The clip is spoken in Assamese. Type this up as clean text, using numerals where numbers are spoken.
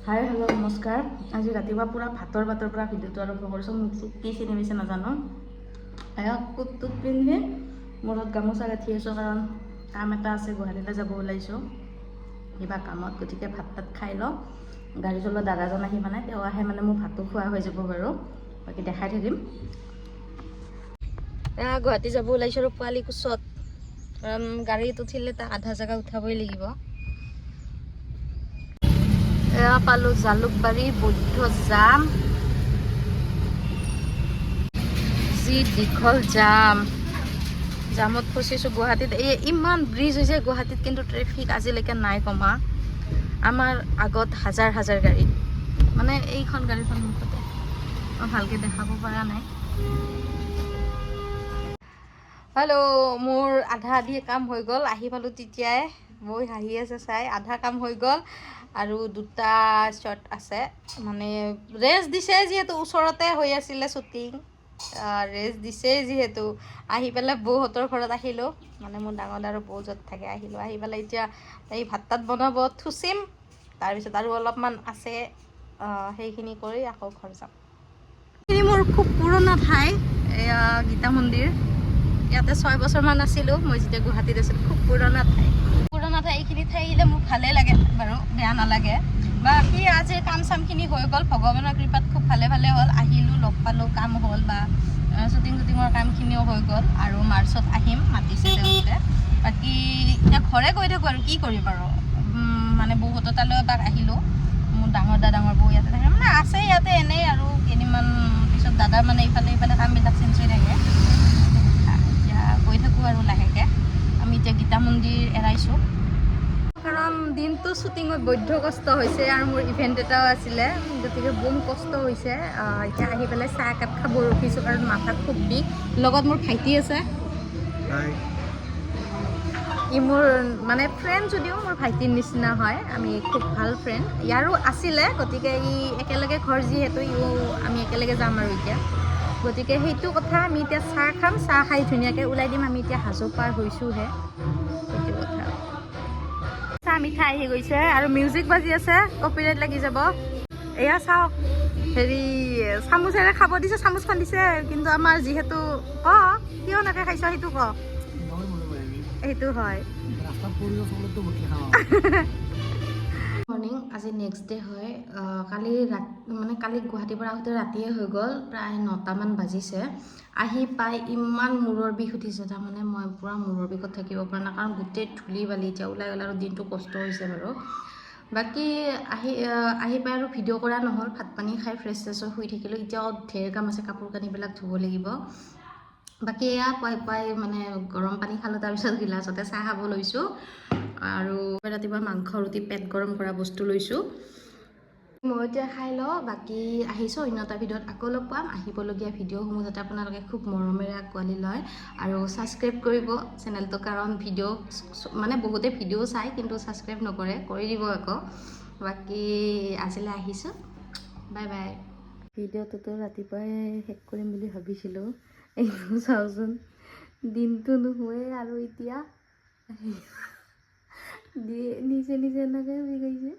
হাই হেল্ল' নমস্কাৰ। আজি ৰাতিপুৱা পূৰা ভাতৰ পৰা ভিডিঅ'টো আৰম্ভ কৰিছোঁ। মোক কি চিনি পাইছে নাজানো। কোটটোত পিন্ধি মূৰত গামোচা গাঁঠি আছোঁ, কাৰণ কাম এটা আছে, গুৱাহাটীলৈ যাব ওলাইছোঁ কিবা কামত। গতিকে ভাত তাত খাই লওঁ। গাড়ী চলোৱা দাদাজন আহি মানে তেওঁ আহে মানে মোৰ ভাতটো খোৱা হৈ যাব বাৰু, বাকী দেখাই থাকিম। গুৱাহাটী যাব ওলাইছোঁ আৰু পোৱালি কোচত, কাৰণ গাড়ীত উঠিলে তাক আধা জেগা উঠাবই লাগিব। এয়া পালো জালুকবাৰী বৌদ্ধ জাম, যি দীঘল জামত ফচিছোঁ গুৱাহাটীত। ইমান ব্ৰিজ হৈছে গুৱাহাটীত, কিন্তু ট্ৰেফিক আজিলৈকে নাই কমা। আমাৰ আগত হাজাৰ গাড়ী, মানে এইখন গাড়ীখন মুখতে মই ভালকৈ দেখাব পৰা নাই। হেল্ল', মোৰ আধা কাম হৈ গ'ল। আহি পালোঁ তেতিয়াই, বৈ হাঁহি আছে চাই। আধা কাম হৈ গ'ল আৰু দুটা শ্বট আছে, মানে ৰেষ্ট দিছে যিহেতু, ওচৰতে হৈ আছিলে শ্বুটিং। ৰেষ্ট দিছে যিহেতু আহি পেলাই বৌহঁতৰ ঘৰত আহিলোঁ, মানে মোৰ ডাঙৰ দাদাৰ বৌ য'ত থাকে আহিলোঁ। আহি পেলাই এতিয়া এই ভাত তাত বনাব থুচিম, তাৰপিছত আৰু অলপমান আছে, সেইখিনি কৰি আকৌ ঘৰ যাম। এইখিনি মোৰ খুব পুৰণা ঠাই, এয়া গীতা মন্দিৰ। ইয়াতে 6 বছৰমান আছিলোঁ মই যেতিয়া গুৱাহাটীত আছিলোঁ। খুব পুৰণা ঠাই এইখিনি ঠাই আহিলে মোৰ ভালেই লাগে বাৰু, বেয়া নালাগে। বাকী আজি কাম চামখিনি হৈ গ'ল, ভগৱানৰ কৃপাত খুব ভালে হ'ল। আহিলোঁ, লগ পালোঁ, কাম হ'ল, বা শ্বুটিঙৰ কামখিনিও হৈ গ'ল। আৰু মাৰ্চত আহিম, মাতিছে তেওঁলোকে। বাকী এতিয়া ঘৰে গৈ থাকোঁ আৰু কি কৰিম আৰু, মানে বৌহঁতৰ তালৈ এবাৰ আহিলোঁ। মোৰ ডাঙৰ বৌ ইয়াতে থাকে, মানে আছে ইয়াতে এনেই, আৰু কেইদিনমান পিছত দাদাৰ মানে ইফালে কামবিলাক চেঞ্জ হৈ থাকে। এতিয়া গৈ থাকোঁ আৰু লাহেকৈ। আমি এতিয়া গীতা মন্দিৰ এৰাইছোঁ, কাৰণ দিনটো শ্বুটিঙত বৈধ্য কষ্ট হৈছে, আৰু মোৰ ইভেণ্ট এটাও আছিলে, গতিকে বম কষ্ট হৈছে। এতিয়া আহি পেলাই চাহ একাপ খাব ৰখিছোঁ, কাৰণ মাথাত খুব বিষ। লগত মোৰ ভাইটি আছে, ই মোৰ মানে ফ্ৰেণ্ড, যদিও মোৰ ভাইটিৰ নিচিনা হয়। আমি খুব ভাল ফ্ৰেণ্ড। ইয়াৰো আছিলে, গতিকে ই একেলগে ঘৰ যিহেতু, আমি একেলগে যাম আৰু এতিয়া। গতিকে সেইটো কথা। আমি এতিয়া চাহ খাম, চাহ খাই ধুনীয়াকৈ ওলাই দিম। আমি এতিয়া হাজো পাৰ হৈছোঁহে, সেইটো কথা। চাহ মিঠাই আহি গৈছে আৰু মিউজিক বাজি আছে, কপিৰাইট লাগি যাব। এয়া চাওক, হেৰি চামুচেৰে খাব দিছে, চামুচখন দিছে, কিন্তু আমাৰ যিহেতু কিয় নাকে খাইছ সেইটো সেইটো হয়। মৰ্ণিং, আজি নেক্সট ডে হয়। কালি গুৱাহাটীৰ পৰা আহোঁতে ৰাতিয়ে হৈ গ'ল, প্ৰায় 9টামান বাজিছে। আহি পাই ইমান মূৰৰ বিষ উঠিছে, তাৰমানে মই পূৰা মূৰৰ বিষত থাকিব পৰা নাই, কাৰণ গোটেই ধূলি বালি এতিয়া ওলাই গ'ল, আৰু দিনটো কষ্ট হৈছে বাৰু। বাকী আহি পাই আৰু ভিডিঅ' কৰা নহ'ল, ভাত পানী খাই ফ্ৰেছ হৈ শুই থাকিলোঁ। এতিয়াও ঢেৰ কাম আছে, কাপোৰ কানিবিলাক ধুব লাগিব। বাকী এয়া পুৱাই মানে গৰম পানী খালোঁ, তাৰপিছত গিলাচতে চাহ খাব লৈছোঁ। আৰু ৰাতিপুৱা মাংস ৰুটি পেট গৰম কৰা বস্তু লৈছোঁ। মই এতিয়া খাই লওঁ, বাকী আহিছোঁ অন্য এটা ভিডিঅ'ত আকৌ লগ পাম। আহিবলগীয়া ভিডিঅ'সমূহ যাতে আপোনালোকে খুব মৰমেৰে আঁকোৱালি লয়, আৰু ছাবস্ক্ৰাইব কৰিব চেনেলটো, কাৰণ মানে বহুতে ভিডিঅ' চায় কিন্তু ছাবস্ক্ৰাইব নকৰে, কৰি দিব আকৌ। বাকী আজিলৈ আহিছোঁ, বাই বাই। ভিডিঅ'টোতো ৰাতিপুৱাই শেষ কৰিম বুলি ভাবিছিলোঁ, এইটো চাওঁচোন, দিনটো নোহোৱে আৰু এতিয়া নিজে এনেকৈ হৈ গৈছে।